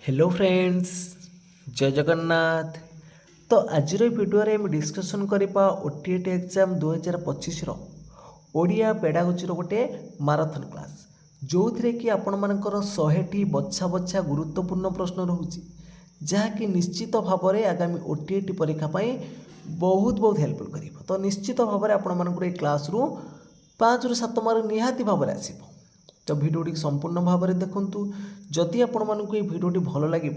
Hello friends, जय जगन्नाथ। तो आज भिडियो में डिस्कसन करवा ओटीईटी एग्जाम 2025 ओडिया पेडागोजी गोटे माराथन क्लास जो थे कि आपण मानकर 100टी बछा बछा गुरुत्वपूर्ण प्रश्न रोचे जहाँकि निश्चित भाव में आगामी ओटीईटी परीक्षा बहुत बहुत हेल्पफुल कर। तो निश्चित भाव में आपण मानकर ये क्लास रु 5 ରୁ 7 मार्क निहाती भाव में आसो। तो भिडियोटी संपूर्ण भाव में देखूँ। जदि आपण मानक ये भिडियोटी भल लगे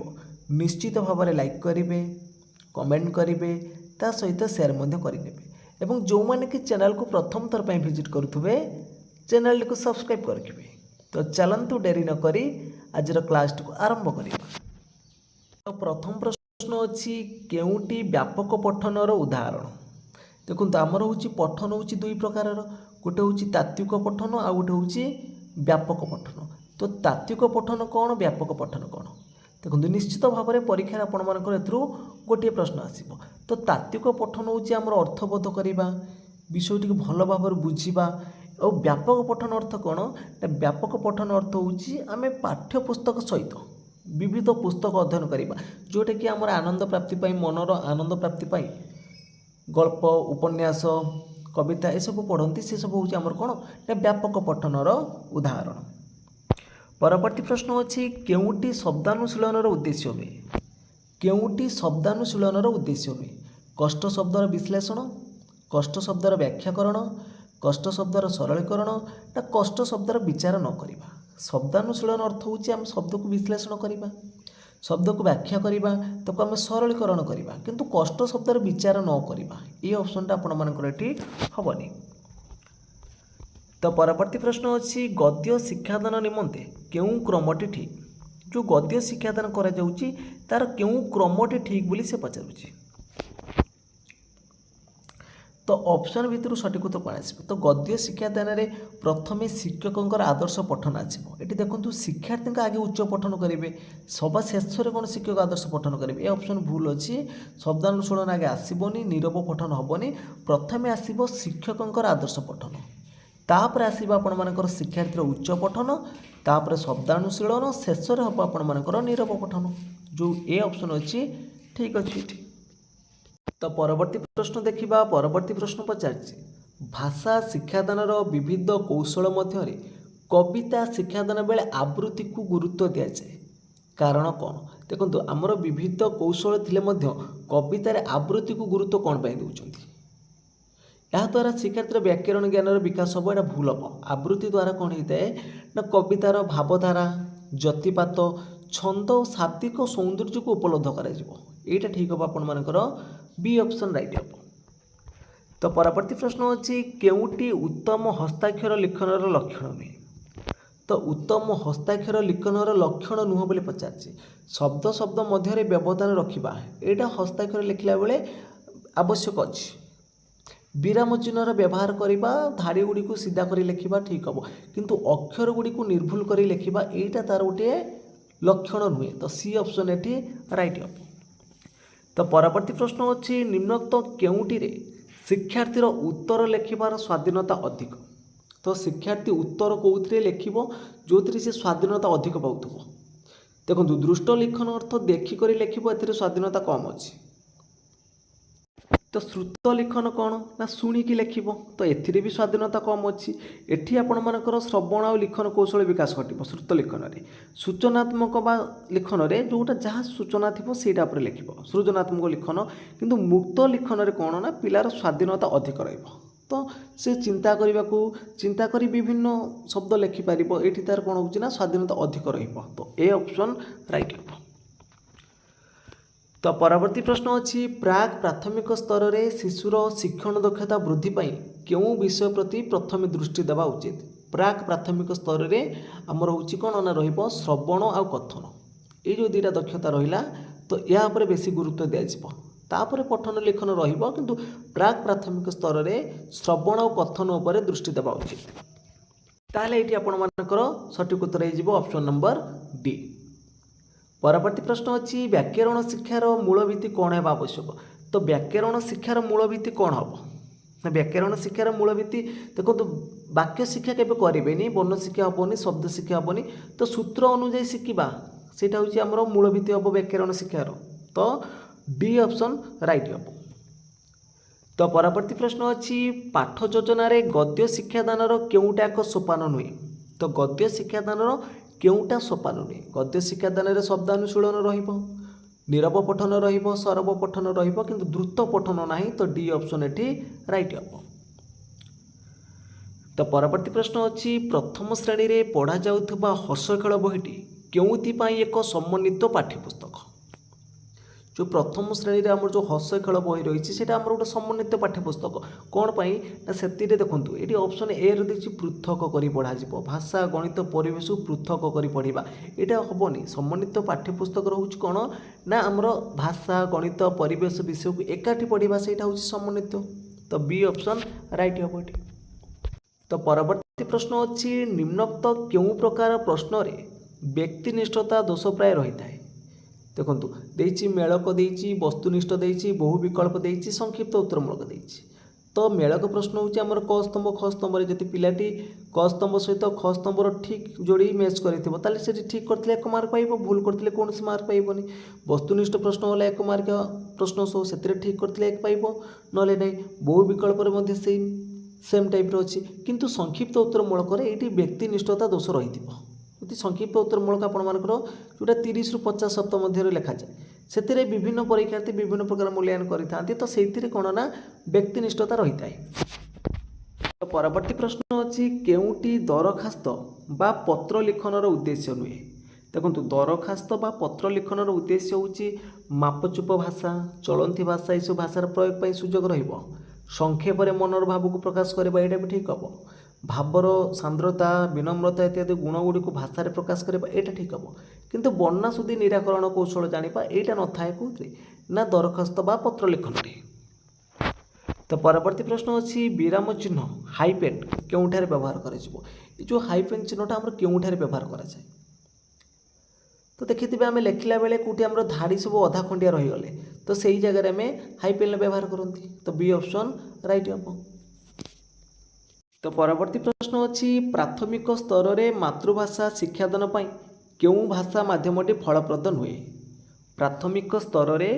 निश्चित भाव में लाइक करेंगे, कमेंट करेंगे, ता सहित शेयर करेंगे एवं जो मैंने कि चैनल को प्रथम थर पर विजिट करुवे चैनल को सब्सक्राइब करेंगे। तो चलतु डेरी नक आज क्लास को आरंभ करवा। तो प्रथम प्रश्न अच्छी केउटी व्यापक पठनर उदाहरण। देखो आमर हूँ पठन हूँ दुई प्रकार, गोटे हूँ तात्विक पठन आ गोटे हूँ व्यापक पठन। तो तात्विक पठन कौन, व्यापक पठन कौन? देखो निश्चित भाव में परीक्षा आपण मानकर एथरू गोटे प्रश्न आसो। तो तात्विक पठन हूँ आम अर्थबोध करवा, विषयटी भल भाव बुझा। और व्यापक पठन अर्थ कौन? व्यापक पठन अर्थ हूँ आम पाठ्यपुस्तक सहित विविध पुस्तक अध्ययन करवा जोटा कि आम आनंद प्राप्ति मनर आनंद प्राप्ति गल्प, उपन्यास, कविता ये सब पढ़ती से सब हूँ आमर कौन व्यापक पठनर उदाहरण। परवर्ती प्रश्न अच्छी केउटी शब्दानुशीलनर उद्देश्य हुए? केउटी शब्दानुशीलनर उद्देश्य हुए? कष्ट शब्दर विश्लेषण, कष्ट शब्दर व्याख्याकरण, कष्ट शब्दर सरलीकरण ना कष्ट शब्दर विचार न करवा। शब्दानुशीलन अर्थ हूँ आम शब्द को विश्लेषण करवा, शब्द को व्याख्या करवा, ताको आम सरलीकरण करवा, किंतु कष्ट शब्दर विचार न करवा। ये ऑप्शनटा आपण मानकर एठी हबनी। तो परवर्ती प्रश्न अच्छी गद्य शिक्षादान निमंते केउं क्रमटी ठीक? जो गद्य शिक्षादान करा जाउची तार केउं क्रमटी ठीक बोली से पचारुची। तो ऑप्शन भितर सठिक उत्तर कौन आसो? तो गद्य शिक्षादान में प्रथमे शिक्षकों आदर्श पठन आसो। ये देखो शिक्षार्थी आगे उच्च पठन करेंगे, सभा शेष में कौन शिक्षक आदर्श पठन करेंगे? ये ऑप्शन भूल अच्छी। शब्दानुशीलन आगे आसबनी, नीरव पठन हेनी, प्रथमे आसो शिक्षकों आदर्श पठन, तापर आसो आपण मानकर शिक्षार्थी उच्च पठन, तापर शब्दानुशीलन, शेष में हम आपण मानकर नीरव पठन। जो ए ऑप्शन अच्छी ठीक अच्छी। तो परवर्ती प्रश्न देखिबा। परवर्ती प्रश्न पचारछि भाषा शिक्षादानर विविध कौशल मध्य कविता शिक्षादान बेले आवृत्ति को गुरुत्व दिया जाए, कारण कौन? देखो आमर विविध कौशल थिले मध्य कवितार आवृत्ति को गुरुत्व कौन पाई दउछंती? या द्वारा शिक्षार्थी व्याकरण ज्ञान विकास हम, यहाँ भूल हम। आवृत्ति द्वारा कौन होता है ना कवितार भावधारा, जतिपात, छंद और शाब्दिक सौंदर्य को उपलब्ध करा जिवो। एटा ठीक हम आपण मानकर बी ऑप्शन राइट हम। तो परवर्ती प्रश्न अच्छी केउटी उत्तम हस्ताक्षर लिखनर लक्षण नुहे? तो उत्तम हस्ताक्षर लिखनर लक्षण नुह बोली पचारछि। शब्द शब्द मध्य व्यवधान रखा यहाँ हस्ताक्षर लिखला बेले आवश्यक अच्छी। विराम चिन्हर व्यवहार करवा, धाड़ी गुड़ी को सीधा कर लिखा ठीक हम, किंतु अक्षर गुड़ी को निर्भुल कर लिखा यहाँ तार गोटे लक्षण नुहे। तो सी ऑप्शन ये राइट हम। तो परवर्ती प्रश्न अच्छी निम्नोक्त केउटी रे शिक्षार्थीर उत्तर लिखिबार स्वाधीनता अधिक? तो शिक्षार्थी उत्तर कौन लिखिब जो से स्वाधीनता अधिक पाउथबो? देखो दृष्ट लिखन अर्थ देखिक लिखिब, ए स्वाधीनता कम अच्छी। तो श्रुत लिखन कौन ना शुणिकी लिखिब, तो एथिरे भी स्वाधीनता कम अच्छी। एठी आपण मानकर श्रवण और लिखन कौशल विकास घटिब श्रुत लिखन रे। सूचनात्मक बा लिखन रे जोटा जहाँ सूचना थिबो सेटा उपर लिखिब सृजनात्मक लिखन, किंतु मुक्त लिखन रे कौन ना पिलार स्वाधीनता अधिक रहिबो। तो से चिंता करी विभिन्न शब्द लिखिपार, एठी तार कौन होउची ना स्वाधीनता अधिक रहिबो। तो ए ऑप्शन राइट हम। तो परवर्ती प्रश्न अच्छी प्राक प्राथमिक स्तर में शिशुर शिक्षण दक्षता वृद्धि पाई क्यों विषय प्रति प्रथम दृष्टि देवा उचित? प्राक प्राथमिक स्तर में आमर हूँ कौन ना रहिबो श्रवण आ कथन, ये जो दुईटा दक्षता रहिला तो या पर बेसी गुरुत्व दिज्व। तापर पठन लिखन रहिबो, किंतु प्राक प्राथमिक स्तर में श्रवण और कथन उपर दृष्टि देवा उचित। ताहले एठी आपण मानकर सठिक उत्तर हो ऑप्शन नंबर डी। परवर्ती प्रश्न अच्छी व्याकरण शिक्षार मूलभित्ति कौन है आवश्यक? तो व्याकरण शिक्षार मूलभित्ति कौन हम ना? व्याकरण शिक्षार मूलभित्ति देखो तो वाक्य शिक्षा केबे करेनि, वर्ण शिक्षा हेनी, शब्द शिक्षा हेनी। तो सूत्र अनुଯାयी शिखा सेटा होची हमरो मूल भित्ति हम व्याकरण शिक्षार। तो डी ऑप्शन राइट हम। तो परवर्ती प्रश्न अच्छी पाठ योजन गद्य शिक्षादान केउटा एक सोपान नुहे। तो गद्य शिक्षादान केउटा सोपान नुहे। गद्य शिक्षादान शब्दानुशीलन रहिबो, नीरव पठन रहिबो, सरव पठन रहिबो, किंतु द्रुत पठन नाही। तो डी ऑप्शन एठी राइट हम। तो परवर्ती प्रश्न अच्छी प्रथम श्रेणी रे पढ़ा जाउथबा हस खेल बहीटी केउथि एक समन्वित पाठ्यपुस्तक। जो प्रथम श्रेणी रे हमर जो हस खेल बही रही है हमर गोटे समन्वित पाठ्यपुस्तक कौन पाई ना से देखूँ ये ऑप्शन ए रही पृथक करी पढ़ा भाषा गणित परिवेश पृथक करी पढ़ा यहाँ हेनी। समन्वित पाठ्यपुस्तक रोच कौन ना आमर भाषा गणित परिवेश विषय को एकाठी पढ़ा से समन्वित। तो बी ऑप्शन राइट हम ये। तो परवर्ती प्रश्न अच्छी निम्नोक्त क्यों प्रकार प्रश्न रे व्यक्तिनिष्ठता दोष प्राय रही है। देखूँ देची मेलक देची वस्तुनिष्ठ देची बहु विकल्प देची संक्षिप्त उत्तरमूलक देची। तो मेलक प्रश्न होची हमर क स्तंभ ख स्तंभ रे जति पिलाटी क स्तंभ सहित ख स्तंभर ठीक जोड़ी मैच करिथिबो ताले से ठीक करथिले 1 मार्क पाइबो, भूल करथिले कोनसी मार्क पाइबोनी। वस्तुनिष्ठ प्रश्न होला 1 मार्क प्रश्न सो सेतिरे ठीक करथिले 1 पाइबो, नले नै बहु विकल्प रे मध्ये सेम टाइप रो अछि। किंतु संक्षिप्त उत्तरमूलक रे एटी व्यक्तिनिष्ठता दोष रहिथिबो। यदि संक्षिप्त उत्तरमूलक आपणमानकर जोटा 30 रु 50 शब्द मध्य लिखा जाए से विभिन्न परीक्षार्थी विभिन्न प्रकार मूल्यांकन करते तो से कौन ना व्यक्तिनिष्ठता रही है। तो परवर्ती प्रश्न अच्छी केउटी दरखास्त बा पत्र लिखनर उद्देश्य नुहे। देखो दरखास्त बा पत्र लिखनर उद्देश्य होची मापचुप भाषा चलती भाषा ये भाषार प्रयोग पर सुजोग रहिबो। संक्षेप में मनर भाव को प्रकाश करबा एटा भी ठीक हम। भावर सांद्रता विनम्रता इत्यादि गुणगुड़ी को भाषा प्रकाश करबा एटा ठीक हम। किंतु वर्णा सुधी निराकरण कौशल जानिबा एटा न थाए कोथि ना दरखास्त बा पत्र लिखन रे। तो परवर्ती प्रश्न अच्छी विराम चिन्ह हाइपेन केउठारे व्यवहार कराजिबो। ये जो हाइपेन चिन्हटा हमर केउठारे व्यवहार करा जाय। तो देखिथिबे आमे लेखिला बेले कोठी हमर धाड़ी सब अधा खंडिया रही गले तो सही जगह रे में हाइपेन व्यवहार करंती। तो बी ऑप्शन राइट हम। तो परवर्ती प्रश्न अच्छी प्राथमिक स्तर रे मातृभाषा शिक्षादान पाई केउं भाषा माध्यमटी फलप्रद नुहे। प्राथमिक स्तर रे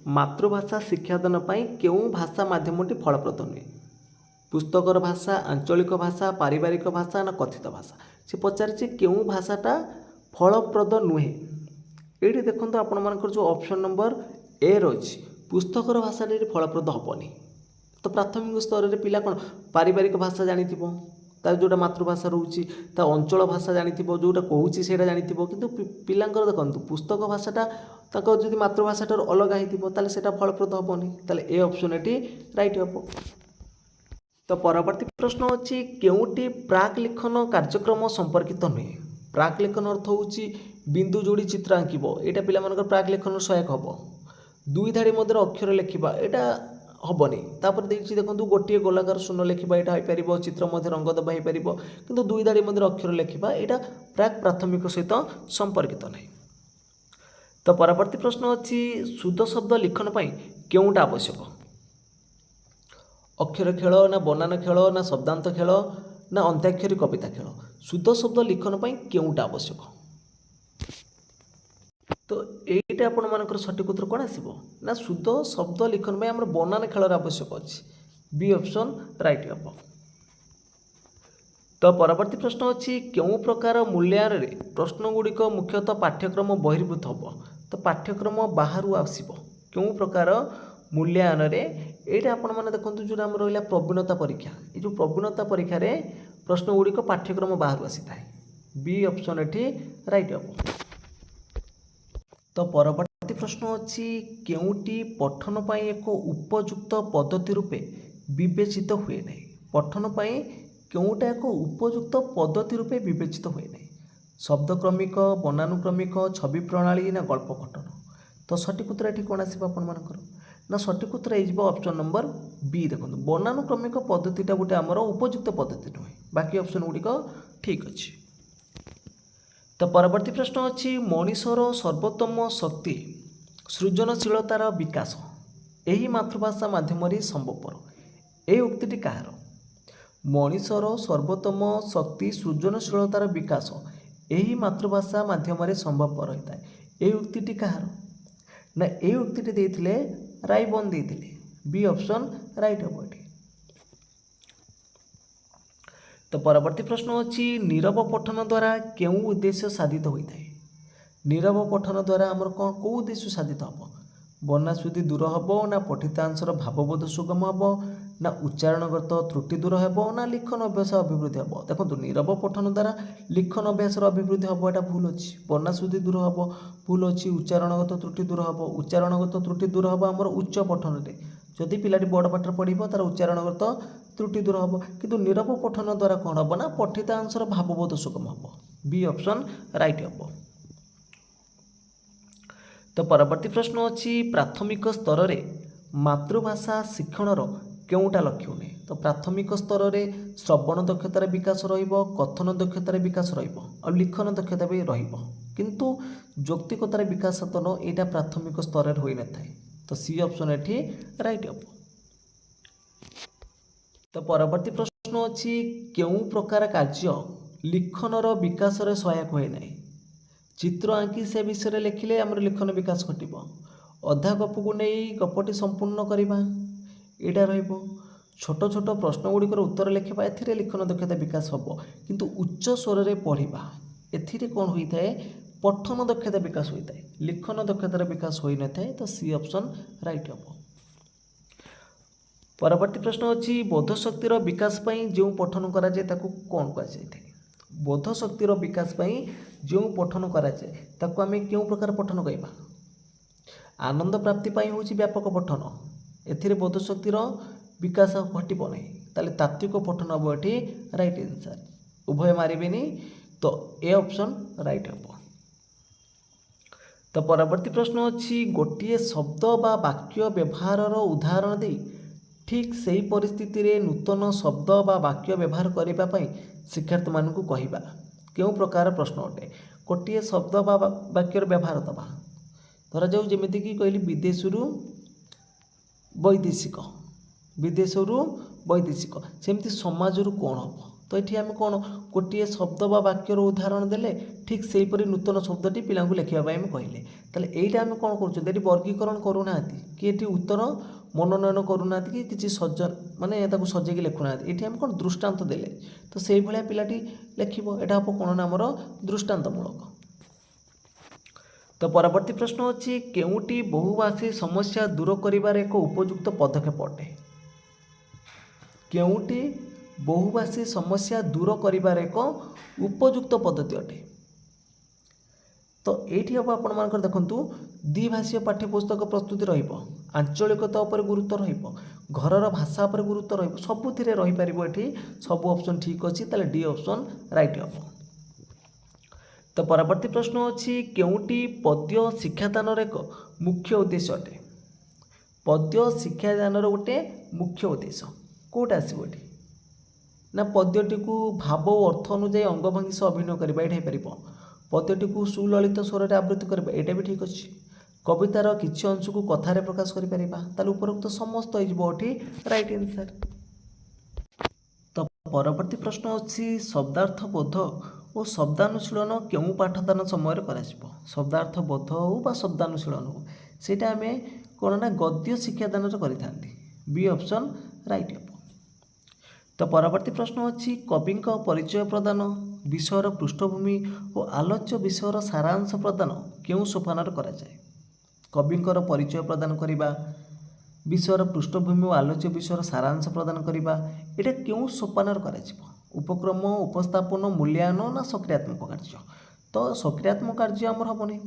मातृभाषा शिक्षादान पाई केउं भाषा माध्यमटी फलप्रद नुहे। पुस्तकर भाषा आंचलिक भाषा पारिवारिक भाषा ना कथित भाषा से पचारिचे केउं भाषाटा फलप्रद नुहे। ये देखो आपण मानकर जो ऑप्शन नंबर ए रही पुस्तकर भाषा फलप्रद हेनी। तो प्राथमिक स्तर रे पिला कौन पारिवारिक भाषा जानिथिबो तार जोटा मातृभाषा रोची ता अंचल भाषा जानिथिबो जोटा कहूची सेटा जानिथिबो। किंतु पिलांकर देखंतु पुस्तक भाषाटा ताको जदि मातृभाषाटार अलग आइथिबो ताले सेटा फलप्रद हेबोनी। ताले ए ऑप्शन एटी राइट हेबो। तो परवर्ती प्रश्न अछि केउटी प्राक लिखन कार्यक्रम संपर्कित नुहे। प्राक लिखन अर्थ होची बिंदु जोड़ी चित्र आंकिबो एटा पिला मानकर प्राक लिखन सहायक हबो। दुई धाड़ी मध्य अक्षर लिखिबा एटा हेनी। तापर देखिए देखो गोटे गोलाकार शून्य लिखा यहाँ हो चित्र मध्य रंग देवा हो पार कि दुई धाड़ी मध्य अक्षर लिखा यहाँ प्राक प्राथमिक सहित संपर्कित नहीं। तो परवर्ती प्रश्न अच्छी शुद्ध शब्द लिखन पाई केउटा आवश्यक। अक्षर खेल ना बनान खेल ना शब्दांत खेल ना अंत्याक्षरी कविता खेल शुद्ध शब्द लिखन पाई केउटा आवश्यक। तो यहीटा आपण मानकर सठिक उत्तर कौन आसो ना शुद्ध शब्द लिखन में आम बनान खेलर आवश्यक अच्छी। बी ऑप्शन राइट हम। तो परवर्ती प्रश्न अच्छी क्यों प्रकार मूल्यांकन रे प्रश्न गुड़िक मुख्यतः पाठ्यक्रम बहिर्भूत हम। तो पाठ्यक्रम बाहर आसो क्यों प्रकार मूल्यांकन रे यहाँ आपण मैंने देखो जो आम रहा प्रवीणता परीक्षा ये जो प्रवीणता परीक्षा रे प्रश्न गुड़िक पाठ्यक्रम बाहर आसी था। बी ऑप्शन एटी राइट हम। तो परवर्ती प्रश्न अच्छी केउटी पठन पाई एक उपयुक्त पद्धति रूपे विवेचित हुए नहीं। पठन पाई केउटा एक उपयुक्त पद्धति रूपे विवेचित हुए नहीं। शब्दक्रमिक बनानुक्रमिक छवि प्रणाली ना गल्प घटन। तो सठिक उत्तर ये कौन आसो आपण मानकर ना सठिक उत्तर हो ऑप्शन नंबर बी। देखो बनानुक्रमिक पद्धतिटा गोटे आमर उपयुक्त पद्धति नुहे बाकी ऑप्शन गुड़िक ठीक अच्छे। तो परवर्ती प्रश्न अच्छी मनीषर सर्वोत्तम शक्ति सृजनशीलतार विकास यही मातृभाषा माध्यम संभवपर। यही उक्ति कहार मनीषर सर्वोत्तम शक्ति सृजनशीलतार विकास यही मातृभाषा माध्यम संभवपर होता है। ये उक्ति कहार ना ये उक्ति देते रायबन देते बी ऑप्शन राइट हम ये। तो परवर्ती प्रश्न अच्छी नीरव पठन द्वारा क्यों उद्देश्य साधित होता है। नीरव पठन द्वारा आमर कौन कौ उद्देश्य साधित हम वर्णाश्रुति दूर हम ना पठितांशर भावबोध सुगम हम ना उच्चारणगत त्रुटि दूर हम ना लिखन अभ्यास अभिवृद्धि हम। देखो नीरव पठन द्वारा लिखन अभ्यास अभिवृद्धि हम यहाँ भूल अच्छी वर्णाश्रुति दूर हम भूल अच्छी उच्चारणगत त्रुटि दूर हम उच्चारणगत त्रुटि दूर हम आमर उच्च पठन में जदि पिलाटी बड़ पाठ पढ़ो तार उच्चारणगत त्रुटि दूर हम किंतु नीरव पठन द्वारा कौन हम ना पठितांशर भावबोध सुगम हम बी ऑप्शन राइट हम। तो परवर्ती प्रश्न अच्छी प्राथमिक स्तर रे मातृभाषा शिक्षणर केउटा लक्ष्य नहीं। तो प्राथमिक स्तर रे श्रवण दक्षतार विकास रहिबो कथन दक्षतार विकास रहिबो और लिखन दक्षता भी रहिबो किंतु यौक्तिकतार विकास तो न एटा प्राथमिक स्तर रे होई न थाए। तो सी ऑप्शन एठी राइट हम। तो परवर्ती प्रश्न अच्छी केउ प्रकार कार्य लिखनर विकास रे सहायक होए नाही। चित्र आंकी से विषय लिखिले आमर लिखन विकास घटिब अधा गप को नहीं गपटी संपूर्ण करवा यहाँ रहिबो छोट छोट प्रश्न गुड़िकर उत्तर लिखा ए लिखन दक्षता विकास हम किंतु उच्च स्वर रे पढ़ा एथिरे कौन होता है पठन दक्षता विकास होता है लिखन दक्षतार विकास हो न थाए। तो सी ऑप्शन राइट हम। परवर्ती प्रश्न अच्छी बोध शक्तिर विकास जो पठन कराए कौन कहुए बोध शक्तिर विकास जो पठन कराए ताको आम क्यों प्रकार पठन कहवा आनंद प्राप्ति हूँ व्यापक पठन एथिरे बोध शक्तिर विकास घटब नहीं ताले तात्विक पठन हम ये राइट आंसर उभय मारे तो ए ऑप्शन राइट हम। तो परवर्ती प्रश्न अच्छी गोटे शब्द बा वाक्य व्यवहार उदाहरण दे ठीक सही परिस्थिति रे नूतन शब्द बा वाक्य व्यवहार करने शिक्षार्थी मानू कहवा क्यों प्रकार प्रश्न अटे गोटे शब्द बा वाक्यर व्यवहार दबा धरा जाऊ जमीती कि कहली विदेशरू वैदेशिक विदेशरू वैदेशिक सेमती समाजरू कौन हम। तो ये आम कौन गोटे शब्द बा वाक्यर उदाहरण देले ठीक से हीपरि नूतन शब्दटी पिला लिखापी आम कहले ताले एटा आम कौन कर वर्गीकरण करूना कि ये उत्तर मनोनयन करूना कि किसी सजन माने सजेकी लिखुना ये आम कौन दृष्टांत देले तो से भाया पिलाटी लिखिबो एटा हम कौन ना आमर दृष्टांतमूलक। तो परवर्ती प्रश्न अच्छी केउटी बहुभाषी समस्या दूर करिवार एक उपयुक्त पदक्षेप अटे केउटी बहुभाषी समस्या दूर करिवार एक उपयुक्त पद्धति अटे। तो ये हम आपण देखु द्विभाषीय पाठ्यपुस्तक प्रस्तुति रहिबो आंचलिकता उपर गुरुत्व रहिबो घरर भाषा उपर गुरुत्व रहिबो सबुथिरे रहि परिबो एठी सब ऑप्शन ठीक अछि ताले डी ऑप्शन राइट हम। तो परवर्ती प्रश्न अच्छी केउटी पद्य शिक्षादान एक मुख्य उद्देश्य अटे पद्य शिक्षादान गोटे मुख्य उद्देश्य कौटा आसो ये ना पद्यटी को भाव और अर्थ अनुजाई अंगभंगी से अभिनय करवा ये हो पद्यटी को सुललित स्वर में आवृत्ति करवा यहाँ भी ठीक अच्छे कवितार किसी अंश को कथार प्रकाश कर उपरोक्त समस्त हो राइट आंसर। तो परवर्ती प्रश्न अच्छी शब्दार्थ बोध और शब्दानुशीलन क्यों पाठदान समय शब्दार्थ बोध हो शब्दानुशीलन हो सेटा आम कौन ना गद्य शिक्षादान करें बी ऑप्शन राइट हम। तो परवर्ती प्रश्न अच्छी कवि परिचय प्रदान विषयर पृष्ठभूमि और आलोच्य विषयर सारांश प्रदान क्यों सोपान कराए कविंकर परिचय प्रदान करने विषयर पृष्ठभूमि और आलोच्य विषयर सारांश प्रदान करने यहाँ क्यों सोपान कर उपक्रम उपस्थापन मूल्यांकन ना सक्रियात्मक कार्य। तो सक्रियात्मक कार्य आमर हम नहीं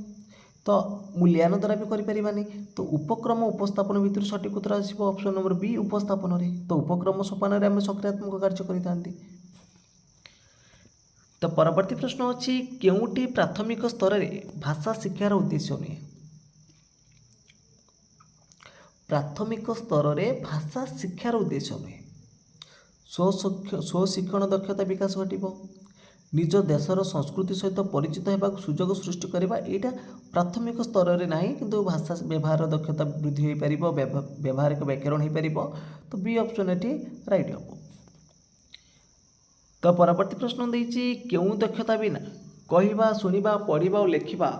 तो मूल्यांकन द्वारा भी करें तो उपक्रम उपस्थापन भितर सठिक उत्तर आसो ऑप्शन नंबर बी उपस्थापन रे तो उपक्रम सोपान आम सक्रियात्मक कार्य करें। तो परवर्ती प्रश्न अच्छी केउटी प्राथमिक स्तर में भाषा शिक्षार उद्देश्य नहीं प्राथमिक स्तर में भाषा शिक्षार उद्देश्य नहीं स्वशिक्षण दक्षता विकास घटिब निज देशर संस्कृति सहित परिचित होगा सुजोग सृष्टि करवा यहाँ प्राथमिक स्तर में ना कि भाषा व्यवहार दक्षता वृद्धि हो पार व्यवहारिक व्याकरण हो पार तो बी ऑप्शन ये राइट हम। तो परवर्ती प्रश्न देती क्यों दक्षता बिना କହିବା ଶୁଣିବା ପଢ଼ିବା ଆଉ ଲେଖିବା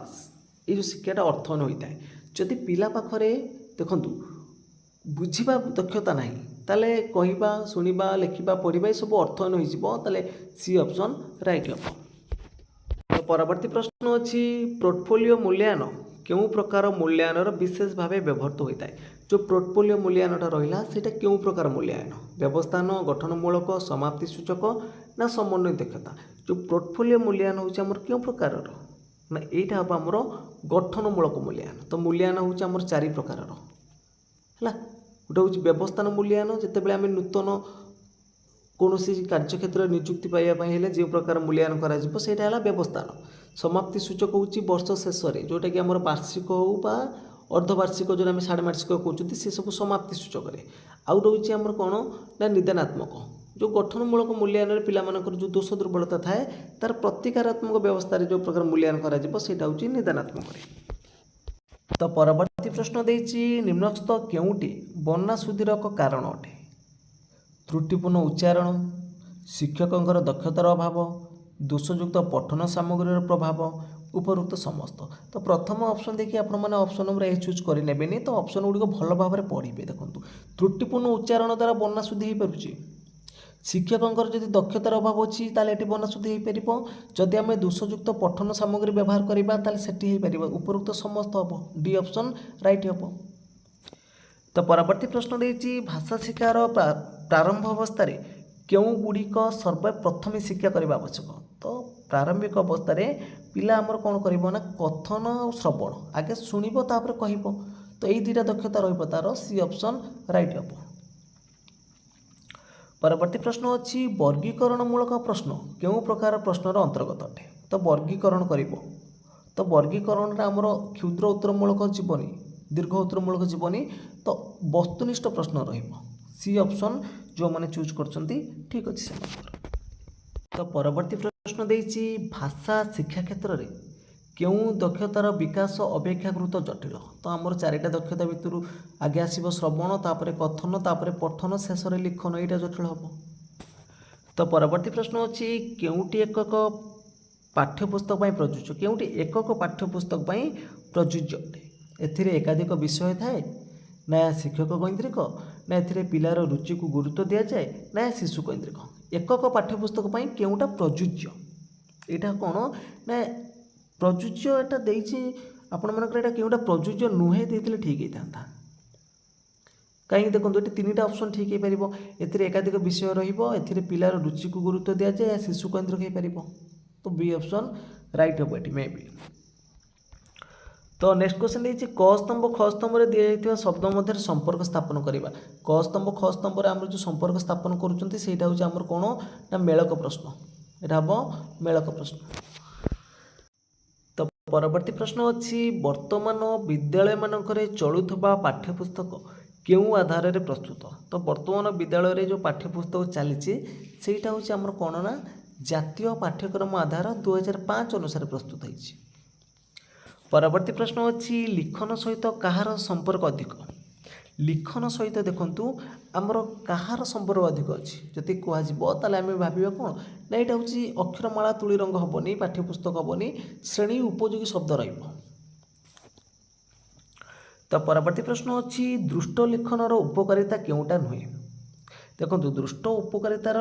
ଏଇ ଯେଉଁ ଶିକ୍ଷାଟା ଅର୍ଥହୀନ ହୋଇଥାଏ। ଯଦି ପିଲା ପାଖରେ ଦେଖନ୍ତୁ ବୁଝିବା ଦକ୍ଷତା ନାହିଁ ତାହେଲେ କହିବା ଶୁଣିବା ଲେଖିବା ପଢ଼ିବା ଏସବୁ ଅର୍ଥହୀନ ହୋଇଯିବ। ତାହେଲେ ସି ଅପସନ୍ ରାଇଟ୍ ହେବ। ତ ପରବର୍ତ୍ତୀ ପ୍ରଶ୍ନ ଅଛି ପୋର୍ଟଫୋଲିଓ ମୂଲ୍ୟାୟନ କେଉଁ ପ୍ରକାର ମୂଲ୍ୟାୟନର ବିଶେଷ ଭାବେ ବ୍ୟବହୃତ ହୋଇଥାଏ। ଯେଉଁ ପୋର୍ଟଫୋଲିଓ ମୂଲ୍ୟାୟନଟା ରହିଲା ସେଇଟା କେଉଁ ପ୍ରକାର ମୂଲ୍ୟାୟନ, ବ୍ୟବସ୍ଥାନ, ଗଠନମୂଳକ, ସମାପ୍ତି ସୂଚକ ନା ସମନ୍ୱୟ ଦକ୍ଷତା। ଯେଉଁ ପୋର୍ଟଫୋଲିଓ ମୂଲ୍ୟାୟନ ହେଉଛି ଆମର କେଉଁ ପ୍ରକାରର ନା ଏଇଟା ହେବ ଆମର ଗଠନମୂଳକ ମୂଲ୍ୟାୟନ। ତ ମୂଲ୍ୟାୟନ ହେଉଛି ଆମର 4 ପ୍ରକାରର ହେଲା। ଗୋଟେ ହେଉଛି ବ୍ୟବସ୍ଥାନ ମୂଲ୍ୟାୟନ, ଯେତେବେଳେ ଆମେ ନୂତନ କୌଣସି କାର୍ଯ୍ୟକ୍ଷେତ୍ରରେ ନିଯୁକ୍ତି ପାଇବା ପାଇଁ ହେଲେ ଯେଉଁ ପ୍ରକାର ମୂଲ୍ୟାୟନ କରାଯିବ ସେଇଟା ହେଲା ବ୍ୟବସ୍ଥାନ। ସମାପ୍ତି ସୂଚକ ହେଉଛି ବର୍ଷ ଶେଷରେ ଯେଉଁଟାକି ଆମର ବାର୍ଷିକ ହେଉ ବା ଅର୍ଦ୍ଧବାର୍ଷିକ ଯେଉଁ ଆମେ ଷାଣ୍ମାସିକ କହୁଛନ୍ତି ସେସବୁ ସମାପ୍ତି ସୂଚକରେ। ଆଉ ରହୁଛି ଆମର କ'ଣ ନା ନିଦାନାତ୍ମକ, ଯେଉଁ ଗଠନମୂଳକ ମୂଲ୍ୟାୟନରେ ପିଲାମାନଙ୍କର ଯେଉଁ ଦୋଷ ଦୁର୍ବଳତା ଥାଏ ତାର ପ୍ରତିକାରାତ୍ମକ ବ୍ୟବସ୍ଥାରେ ଯେଉଁ ପ୍ରକାର ମୂଲ୍ୟାୟନ କରାଯିବ ସେଇଟା ହେଉଛି ନିଦାନାତ୍ମକରେ। ତ ପରବର୍ତ୍ତୀ ପ୍ରଶ୍ନ ଦେଇଛି ନିମ୍ନସ୍ଥ କେଉଁଟି ବର୍ଣ୍ଣାଶୁଦ୍ଧିର ଏକ କାରଣ ଅଟେ। ତ୍ରୁଟିପୂର୍ଣ୍ଣ ଉଚ୍ଚାରଣ, ଶିକ୍ଷକଙ୍କର ଦକ୍ଷତାର ଅଭାବ, ଦୋଷଯୁକ୍ତ ପଠନ ସାମଗ୍ରୀର ପ୍ରଭାବ, ଉପରୋକ୍ତ ସମସ୍ତ। ତ ପ୍ରଥମ ଅପସନ୍ ଦେଖି ଆପଣମାନେ ଅପସନ୍ ନମ୍ବର ଏ ଚୁଜ୍ କରିନେବେନି। ତ ଅପସନ୍ ଗୁଡ଼ିକ ଭଲ ଭାବରେ ପଢ଼ିବେ। ଦେଖନ୍ତୁ ତ୍ରୁଟିପୂର୍ଣ୍ଣ ଉଚ୍ଚାରଣ ଦ୍ୱାରା ବର୍ଣ୍ଣାଶୁଦ୍ଧି ହୋଇପାରୁଛି। ଶିକ୍ଷକଙ୍କର ଯଦି ଦକ୍ଷତାର ଅଭାବ ଅଛି ତାହେଲେ ଏଠି ବର୍ଣ୍ଣାଶୁଦ୍ଧି ହୋଇପାରିବ। ଯଦି ଆମେ ଦୋଷଯୁକ୍ତ ପଠନ ସାମଗ୍ରୀ ବ୍ୟବହାର କରିବା ତାହେଲେ ସେଠି ହୋଇପାରିବ। ଉପରୋକ୍ତ ସମସ୍ତ ହେବ। ଡି ଅପସନ୍ ରାଇଟ୍ ହେବ। ତ ପରବର୍ତ୍ତୀ ପ୍ରଶ୍ନ ଦେଇଛି ଭାଷା ଶିକ୍ଷାର ପ୍ରାରମ୍ଭ ଅବସ୍ଥାରେ କେଉଁଗୁଡ଼ିକ ସର୍ବପ୍ରଥମେ ଶିକ୍ଷା କରିବା ଆବଶ୍ୟକ। ତ ପ୍ରାରମ୍ଭିକ ଅବସ୍ଥାରେ ପିଲା ଆମର କ'ଣ କରିବ ନା କଥନ ଆଉ ଶ୍ରବଣ, ଆଗେ ଶୁଣିବ ତାପରେ କହିବ। ତ ଏଇ ଦୁଇଟା ଦକ୍ଷତା ରହିବ ତାର। ସି ଅପସନ୍ ରାଇଟ୍ ହେବ। ପରବର୍ତ୍ତୀ ପ୍ରଶ୍ନ ଅଛି ବର୍ଗୀକରଣମୂଳକ ପ୍ରଶ୍ନ କେଉଁ ପ୍ରକାର ପ୍ରଶ୍ନର ଅନ୍ତର୍ଗତ ଅଟେ। ତ ବର୍ଗୀକରଣ କରିବ। ତ ବର୍ଗୀକରଣଟା ଆମର କ୍ଷୁଦ୍ର ଉତ୍ତରମୂଳକ ଯିବନି, ଦୀର୍ଘ ଉତ୍ତରମୂଳକ ଯିବନି, ତ ବସ୍ତୁନିଷ୍ଠ ପ୍ରଶ୍ନ ରହିବ। ସି ଅପସନ୍ ଯେଉଁମାନେ ଚୁଜ୍ କରୁଛନ୍ତି ଠିକ୍ ଅଛି ସେମାନଙ୍କର। ତ ପରବର୍ତ୍ତୀ ପ୍ରଶ୍ନ ଦେଇଛି ଭାଷା ଶିକ୍ଷା କ୍ଷେତ୍ରରେ କେଉଁ ଦକ୍ଷତାର ବିକାଶ ଅପେକ୍ଷାକୃତ ଜଟିଳ। ତ ଆମର 4ଟା ଦକ୍ଷତା ଭିତରୁ ଆଗେ ଆସିବ ଶ୍ରବଣ, ତାପରେ କଥନ, ତାପରେ ପଠନ, ଶେଷରେ ଲିଖନ। ଏଇଟା ଜଟିଳ ହେବ। ତ ପରବର୍ତ୍ତୀ ପ୍ରଶ୍ନ ଅଛି କେଉଁଟି ଏକକ ପାଠ୍ୟପୁସ୍ତକ ପାଇଁ ପ୍ରଯୁଜ୍ୟ। କେଉଁଟି ଏକକ ପାଠ୍ୟପୁସ୍ତକ ପାଇଁ ପ୍ରଯୁଜ୍ୟ ଅଟେ। ଏଥିରେ ଏକାଧିକ ବିଷୟ ଥାଏ, ନା ଶିକ୍ଷକ କୈନ୍ଦ୍ରିକ, ନା ଏଥିରେ ପିଲାର ରୁଚିକୁ ଗୁରୁତ୍ୱ ଦିଆଯାଏ, ନା ଶିଶୁ କୈନ୍ଦ୍ରିକ। ଏକକ ପାଠ୍ୟପୁସ୍ତକ ପାଇଁ କେଉଁଟା ପ୍ରଯୁଜ୍ୟ। ଏଇଟା କ'ଣ ନା ପ୍ରଯୁଜ୍ୟ ଏଟା ଦେଇଛି ଆପଣମାନଙ୍କର, ଏଇଟା କେଉଁଟା ପ୍ରଯୁଜ୍ୟ ନୁହେଁ ଦେଇଥିଲେ ଠିକ୍ ହେଇଥାନ୍ତା। କାହିଁକି ଦେଖନ୍ତୁ ଏଠି 3ଟା ଅପସନ୍ ଠିକ୍ ହେଇପାରିବ। ଏଥିରେ ଏକାଧିକ ବିଷୟ ରହିବ, ଏଥିରେ ପିଲାର ରୁଚିକୁ ଗୁରୁତ୍ୱ ଦିଆଯାଏ, ଏହା ଶିଶୁ କୈନ୍ଦ୍ରିକ ହେଇପାରିବ। ତ ବି ଅପସନ୍ ରାଇଟ୍ ହେବ ଏଠି ମେ ବି। ତ ନେକ୍ସଟ କ୍ୱେଶ୍ଚନ୍ ଦେଇଛି କ ସ୍ତମ୍ଭ ଖ ସ୍ତମ୍ଭରେ ଦିଆଯାଇଥିବା ଶବ୍ଦ ମଧ୍ୟରେ ସମ୍ପର୍କ ସ୍ଥାପନ କରିବା। କ ସ୍ତମ୍ଭ ଖ ସ୍ତମ୍ଭରେ ଆମର ଯେଉଁ ସମ୍ପର୍କ ସ୍ଥାପନ କରୁଛନ୍ତି ସେଇଟା ହେଉଛି ଆମର କ'ଣ ନା ମେଳକ ପ୍ରଶ୍ନ। ଏଇଟା ହେବ ମେଳକ ପ୍ରଶ୍ନ। ତ ପରବର୍ତ୍ତୀ ପ୍ରଶ୍ନ ଅଛି ବର୍ତ୍ତମାନ ବିଦ୍ୟାଳୟମାନଙ୍କରେ ଚଳୁଥିବା ପାଠ୍ୟପୁସ୍ତକ କେଉଁ ଆଧାରରେ ପ୍ରସ୍ତୁତ। ତ ବର୍ତ୍ତମାନ ବିଦ୍ୟାଳୟରେ ଯେଉଁ ପାଠ୍ୟପୁସ୍ତକ ଚାଲିଛି ସେଇଟା ହେଉଛି ଆମର କ'ଣ ନା ଜାତୀୟ ପାଠ୍ୟକ୍ରମ ଆଧାର 2005 ଅନୁସାରେ ପ୍ରସ୍ତୁତ ହେଇଛି। ପରବର୍ତ୍ତୀ ପ୍ରଶ୍ନ ଅଛି ଲିଖନ ସହିତ କାହାର ସମ୍ପର୍କ ଅଧିକ। ଲିଖନ ସହିତ ଦେଖନ୍ତୁ ଆମର କାହାର ସମ୍ପର୍କ ଅଧିକ ଅଛି ଯଦି କୁହାଯିବ ତାହେଲେ ଆମେ ଭାବିବା କ'ଣ ନା ଏଇଟା ହେଉଛି ଅକ୍ଷରମାଳା ତୁଳି ରଙ୍ଗ ହେବନି, ପାଠ୍ୟପୁସ୍ତକ ହେବନି, ଶ୍ରେଣୀ ଉପଯୋଗୀ ଶବ୍ଦ ରହିବ। ତ ପରବର୍ତ୍ତୀ ପ୍ରଶ୍ନ ଅଛି ଦୃଷ୍ଟ ଲିଖନର ଉପକାରିତା କେଉଁଟା ନୁହେଁ। ଦେଖନ୍ତୁ ଦୃଷ୍ଟ ଉପକାରିତାର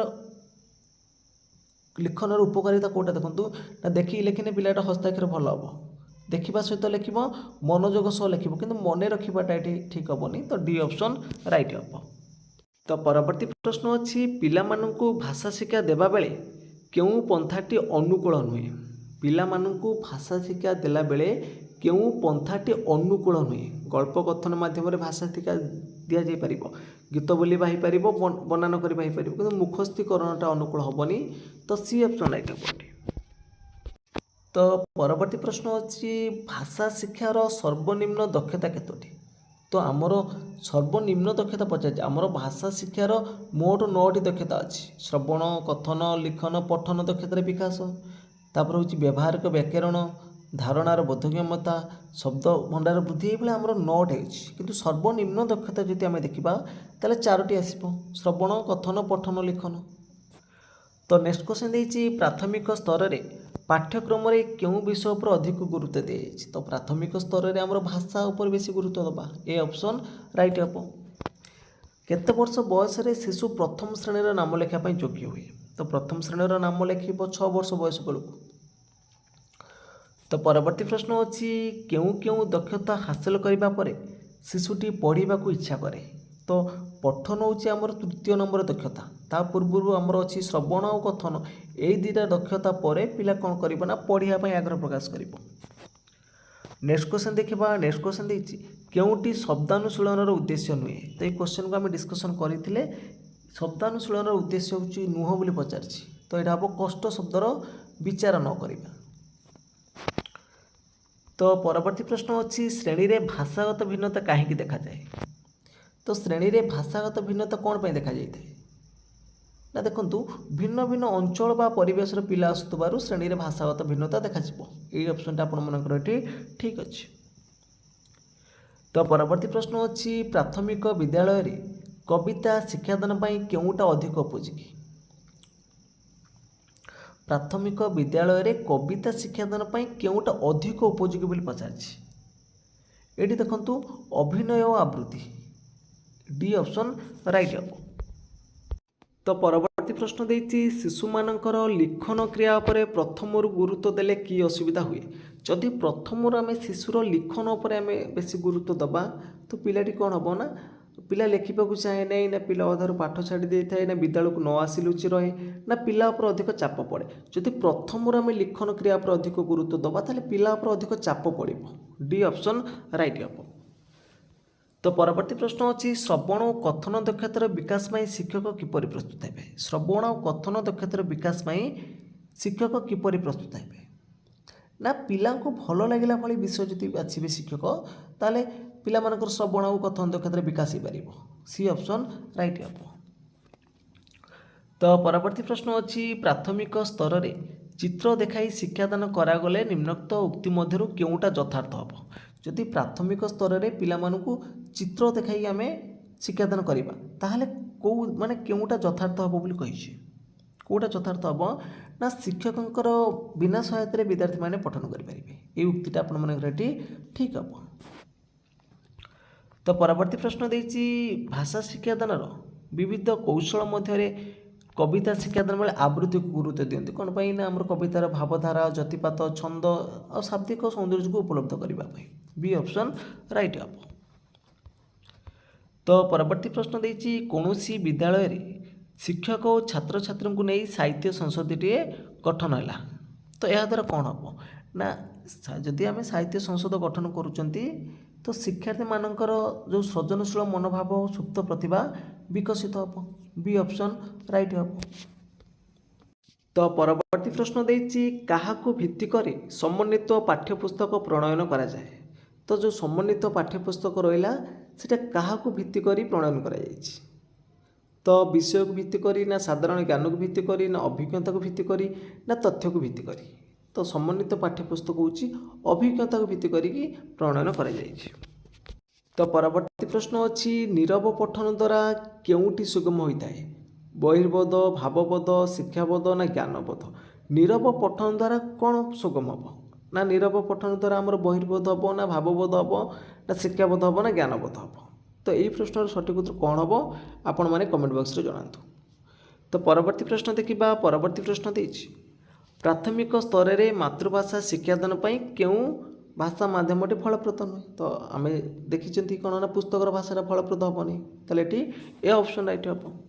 ଲିଖନର ଉପକାରିତା କେଉଁଟା ଦେଖନ୍ତୁ ନା ଦେଖିକି ଲେଖିଲେ ପିଲାଟା ହସ୍ତାକ୍ଷର ଭଲ ହେବ। ଦେଖିବା ସହିତ ଲେଖିବ, ମନୋଯୋଗ ସହ ଲେଖିବ, କିନ୍ତୁ ମନେ ରଖିବାଟା ଏଠି ଠିକ୍ ହେବନି। ତ ଡି ଅପସନ୍ ରାଇଟ୍ ହେବ। ତ ପରବର୍ତ୍ତୀ ପ୍ରଶ୍ନ ଅଛି ପିଲାମାନଙ୍କୁ ଭାଷା ଶିକ୍ଷା ଦେବାବେଳେ କେଉଁ ପନ୍ଥାଟି ଅନୁକୂଳ ନୁହେଁ। ପିଲାମାନଙ୍କୁ ଭାଷା ଶିକ୍ଷା ଦେଲାବେଳେ କେଉଁ ପନ୍ଥାଟି ଅନୁକୂଳ ନୁହେଁ। ଗଳ୍ପ କଥନ ମାଧ୍ୟମରେ ଭାଷା ଶିକ୍ଷା ଦିଆଯାଇପାରିବ, ଗୀତ ବୋଲିବା ହେଇପାରିବ, ବନାନ କରିବା ହେଇପାରିବ, କିନ୍ତୁ ମୁଖସ୍ଥୀକରଣଟା ଅନୁକୂଳ ହେବନି। ତ ସି ଅପସନ୍ ରାଇଟ୍ ହେବ ଏଠି। ତ ପରବର୍ତ୍ତୀ ପ୍ରଶ୍ନ ଅଛି ଭାଷା ଶିକ୍ଷାର ସର୍ବନିମ୍ନ ଦକ୍ଷତା କେତୋଟି। ତ ଆମର ସର୍ବନିମ୍ନ ଦକ୍ଷତା ପଚାରିଛି। ଆମର ଭାଷା ଶିକ୍ଷାର ମୋଟ 9ଟି ଦକ୍ଷତା ଅଛି। ଶ୍ରବଣ, କଥନ, ଲିଖନ, ପଠନ ଦକ୍ଷତାର ବିକାଶ, ତାପରେ ହେଉଛି ବ୍ୟବହାରିକ ବ୍ୟାକରଣ, ଧାରଣାର ବୋଧଗମ୍ୟତା, ଶବ୍ଦ ଭଣ୍ଡାର ବୃଦ୍ଧି, ଏଇଭଳିଆ ଆମର 9ଟି ଅଛି। କିନ୍ତୁ ସର୍ବନିମ୍ନ ଦକ୍ଷତା ଯଦି ଆମେ ଦେଖିବା ତାହେଲେ 4ଟି ଆସିବ, ଶ୍ରବଣ, କଥନ, ପଠନ, ଲିଖନ। ତ तो नेक्स्ट क्वेश्चन देइछि प्राथमिक स्तर रे पाठ्यक्रम रे केउ विषय पर अधिक गुरुत्व दिए तो प्राथमिक स्तर रे हमर भाषा ऊपर बेसी गुरुत्व दबा ए ऑप्शन राइट हबो। केते वर्ष बयस रे शिशु प्रथम श्रेणी रे नाम लेखा पई योग्य हुए तो प्रथम श्रेणी रे नाम लेखिबो 6 वर्ष बयस बेलକୁ। तो परवर्ती प्रश्न अछि केउ केउ दक्षता हासिल करिबा परे शिशुटी पढ़िबा को इच्छा करे तो पठन होची हमर तृतीय नंबर दक्षता ता पूर्वरु हमर अछि श्रवण और कथन एई दुटा दक्षता परे पिला कोन करिबो ना पढ़िया पई आग्रह प्रकाश करिबो। नेक्स्ट क्वेश्चन देखिबा नेक्स्ट क्वेश्चन देछि केउटी शब्दानुशीलनर उद्देश्य नुहे तो ये क्वेश्चन को आम डिस्कसन करथिले शब्दानुशीलनर उद्देश्य होची नुह बोली पचारछि तो एटा हबो कष्ट शब्दर विचार न करिबा। तो परवर्ती प्रश्न अच्छी श्रेणी रे भाषागत भिन्नता कहीं देखा जाए तो श्रेणी रे भाषागत भिन्नता कौन पे देखा जाए ना देखु भिन्न भिन्न अंचल बा परिवेश पिला आसुबार श्रेणी रे भाषागत भिन्नता देखा ये ऑप्शन टा आपन ठीक अच्छे। तो परवर्ती प्रश्न अच्छी प्राथमिक विद्यालय रे कविता शिक्षादान केउटा अधिक उपयोगी प्राथमिक विद्यालय रे कविता शिक्षादान केउटा अधिक उपयोगी बोली पचारछि एटी देखंतु अभिनय और आवृत्ति डी ऑप्शन राइट हबो। तो परवर्ती प्रश्न देइछि शिशु मानकर लिखन क्रिया उपरे प्रथम गुरुत्व देले की असुविधा हुए जदि प्रथम आम शिशुर लिखन उपरे आम बेसी गुरुत्व दबा तो पिलाटी कौन हम ना पिला लेखा चाहे नहीं ना पिला अधार पाठ छाड़ी दे थाए ना विद्यालय को न आसी लुचि रहे ना पिला उपर अधिक चाप पड़े जदि प्रथम आम लिखन क्रिया पर अधिक गुरुत्व दबा ताले पिला उपर अधिक चाप पड़ो डी ऑप्शन राइट हम। तो परवर्ती प्रश्न अच्छी श्रवण और कथन दक्षतार विकास में शिक्षक किपरि प्रस्तुत हे श्रवण और कथन दक्षतार विकास में शिक्षक किपरि प्रस्तुत हे ना पिला को भल लगिला भली विषय जदि बाछिबे शिक्षक ताले पिला मानकर श्रवण और कथन दक्षतार विकास हो पारिबो सी ऑप्शन राइट हम। तो परवर्ती प्रश्न अच्छी प्राथमिक स्तर रे चित्र देखाई शिक्षादान करागले निम्नोक्त उक्ति मध्यरु केउटा यथार्थ हम जदि प्राथमिक स्तर रे पिला मानकु चित्र देखाई आमे शिक्षादान करिबा ताहाले को माने केउटा यथार्थ हम बोली कहिछि कोटा यथार्थ हम ना शिक्षकंकर बिना सहायता रे विद्यार्थी माने पठन करि परिबे ए उक्तिटा आपन माने रेडी ठीक हम। तो परवर्ती प्रश्न देछि भाषा शिक्षादानर विविध कौशल मध्य कविता शिक्षादान बेले आवृत्ति को गुरुत्व दियंती कौन पाई ना हमर कवितार भावधारा जतिपात छंद और शाब्दिक सौंदर्य को उपलब्ध करने बी ऑप्शन राइट हम। तो परवर्ती प्रश्न देछि कौनसी विद्यालय रे शिक्षक और छात्र छात्री को नहीं साहित्य संसदीटे गठन है तो यह द्वारा कौन हम ना जदि आम साहित्य संसद गठन करुँच तो शिक्षार्थी मानकर जो सृजनशील मनोभाव और सुप्त प्रतिभा विकसित हम बी ऑप्शन राइट हम। तो परवर्ती प्रश्न देछि काहाकु भित्ति करी समन्वित पाठ्यपुस्तक प्रणयन करा जाए तो जो समन्वित पाठ्यपुस्तक रहिला सेटा काहाकु भित्ति करी प्रणयन करा जायछि तो विषय को भित्ति करी ना साधारण ज्ञान को भित्ति करी ना अभिज्ञता को भित्ति करी ना तथ्य को भित्ति करी तो समन्वित पाठ्यपुस्तक होची अभिज्ञता को भित्ति करी प्रणयन करा जायछि। तो परवर्ती प्रश्न अच्छी नीरव पठन द्वारा केउटी सुगम होता है बहिर्बोध भावबोध शिक्षाबोध ना ज्ञानबोध नीरव पठन द्वारा कौन सुगम हम ना नीरव पठन द्वारा आमर बहिर्बोध हम ना भावबोध हम ना शिक्षाबोध हम ना ज्ञानबोध हम तो यही प्रश्न सठिक उत्तर कौन हम आपण मैंने कमेंट बॉक्स रे जणातु। तो परवर्ती प्रश्न देखिबा परवर्ती प्रश्न देछि प्राथमिक स्तर रे मातृभाषा शिक्षादान पई केउ भाषा माध्यमटी फलप्रद नुहे तो आम देखी कौन ना पुस्तक भाषा फलप्रद हेनी ताले ए ऑप्शन राइट हम।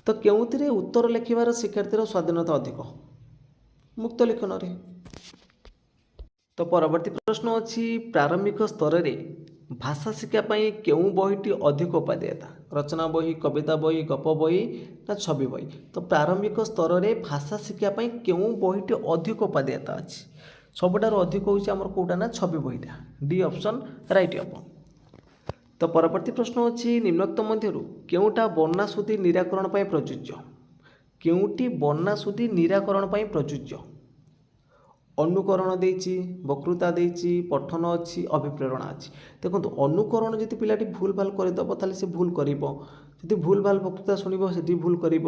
तो केउथिरे उत्तर लिखिबार शिक्षार्थीर स्वाधीनता अधिक मुक्त लिखन रे। तो परवर्ती प्रश्न अच्छी प्रारंभिक स्तर रे भाषा शिक्षा पाई केउ बहीटी अधिक उपादेयता रचना बही कविता बही गप बही ना छवि बही तो प्रारंभिक स्तर रे भाषा शिक्षा पाई केउ बहीटी अधिक उपादेयता अछि सबुठार अधिक होउछि हमर कोटा ना छवि बहीटा डी ऑप्शन राइट हम। तो परवर्ती प्रश्न अच्छी निम्नोक्त मध्यरु केउटा वर्णाशुद्धि निराकरण पाई प्रযোज्य केउटी वर्णाशुद्धि निराकरण पाई प्रযোज्य अनुकरण देइछि वक्तृता देइछि पठन अच्छी अभिप्रेरणा अच्छी। देखो अनुकरण जब पिलाटी भूल भाल करदेव ताले से भूल कर भूल भाल वक्तृता शुणव से भूल कर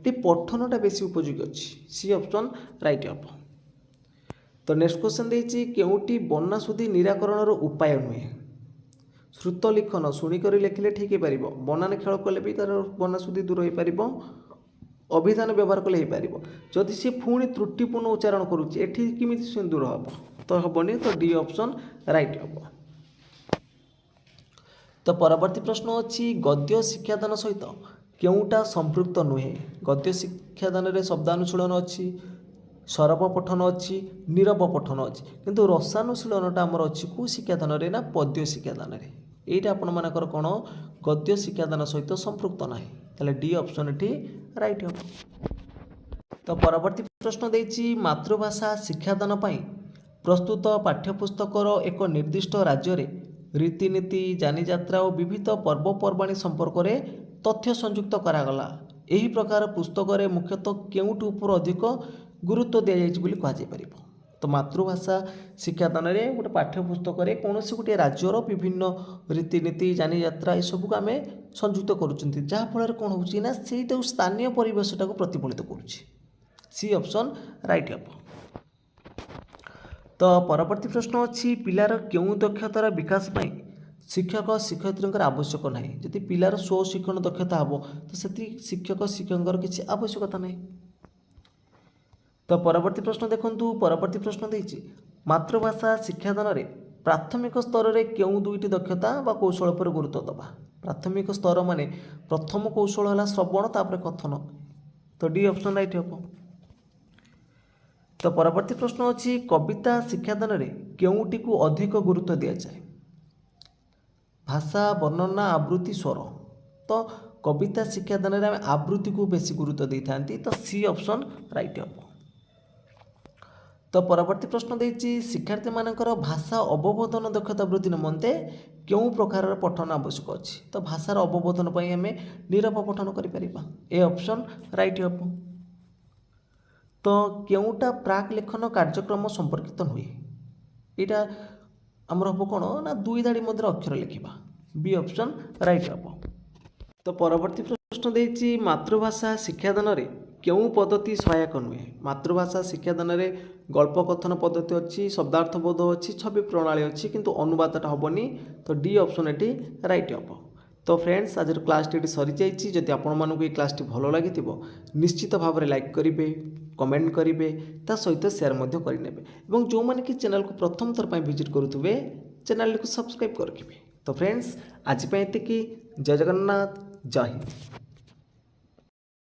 पठनटा बेसी उपयोगी अच्छी। सी ऑप्शन राइट हम। तो नेक्स्ट क्वेश्चन देइछि केउटी बन्ना सुधी निराकरण उपाय नुहे। श्रुत लिखन शुणिक लिखिले ठीक हो पार बनान खेल कले भी तार बन्ना सुधी दूर हो पार अभिधान व्यवहार कले हो जदि सी पुणी त्रुटिपूर्ण उच्चारण करुच्ची केमी से दूर हम तो हेनी तो डी ऑप्शन राइट हम। तो परवर्ती प्रश्न अच्छी गद्य शिक्षादान सहित केउटा संपृक्त नुहे। गद्य शिक्षादान रे शब्दानुशीलन अच्छी सरप पठन अच्छी नीरव पठन अच्छी किंतु रसानुशीलनटा आमर अच्छी कौ शिक्षादान रे ना पद्य शिक्षादान रे एटा आपण मानकर कौन गद्य शिक्षादान सहित संपृक्त ना ताले डी ऑप्शन एटी राइट हम। तो परवर्ती प्रश्न देइछि मातृभाषा शिक्षादान पई प्रस्तुत पाठ्यपुस्तकर एक निर्दिष्ट राज्य रे रीतिनीति जानीजात्रा और विविध पर्वपर्वाणी संपर्क में तथ्य संयुक्त करागला। एही प्रकार पुस्तक रे मुख्यतः केउटु उपर अधिक गुरुत्व दिया जाइछि बोली कहा जाय परिबो। तो मातृभाषा शिक्षादान रे गोटे पाठ्यपुस्तक रे कोनोसी गोटे राज्यर विभिन्न रीतिनीति जानीजात्रा ए सब को आम संयुक्त करुचंती जहाँफल कौन होची ना सेटा स्थानीय परिवेशटा को प्रतिफलित करुछि। सी ऑप्शन राइट हम। तो परवर्ती प्रश्न अच्छी पिलार क्यों दक्षतार विकास पाई शिक्षक शिक्षयित्री आवश्यक ना जदि पिलार स्वशिक्षण दक्षता हम तो से शिक्षक शिक्षक किसी आवश्यकता ना। तो परवर्ती प्रश्न देखु परवर्ती प्रश्न देइछि मातृभाषा शिक्षादान रे प्राथमिक स्तर रे क्यों दुईटी दक्षता व कौशल पर गुरुत्व दबा। प्राथमिक स्तर माने प्रथम कौशल है श्रवण तापर कथन तो डी ऑप्शन राइट हम। तो परवर्ती प्रश्न अच्छी कविता शिक्षादान रे केउटी को अधिक गुरुत्व दिया जाए। भाषा वर्णना आवृत्ति स्वर तो कविता शिक्षादान रे आम आवृत्ति को बेसी गुरुत्व दे था तो सी ऑप्शन राइट हम। तो परवर्ती प्रश्न देइछि शिक्षार्थी मानकर भाषा अवबोधन दक्षता वृद्धि निमंते क्यों प्रकार पठन आवश्यक अच्छी। तो भाषार अवबोधन पर आम नीरव पठन करिपरिबा ए ऑप्शन राइट हम। तो केउटा प्राक लेखन कार्यक्रम संपर्कित नुहे यहाँ आमर हम कौन ना दुई धाड़ी मध्य अक्षर लिखा बी ऑप्शन राइट हम। तो परवर्ती प्रश्न देइछि मातृभाषा शिक्षादान रे क्यों पद्धति सहायक नुहे। मातृभाषा शिक्षादान रे गल्प कथन पद्धति अच्छी शब्दार्थबोध अच्छी छवि प्रणाली अच्छी किंतु अनुवादटा हेनी तो डी ऑप्शन एटी राइट हम। तो फ्रेंड्स आज क्लासटी ये सरी जाइए जदि आपको ये क्लासटी भल लगी निश्चित भाव में लाइक करेंगे कमेंट करेंगे ता सहित शेयर करेंगे जो मैंने कि चैनल को प्रथम थर पर विजिट करुवे चैनल को सब्सक्राइब करेंगे। तो फ्रेंड्स आज ये जय जगन्नाथ जय हिंद।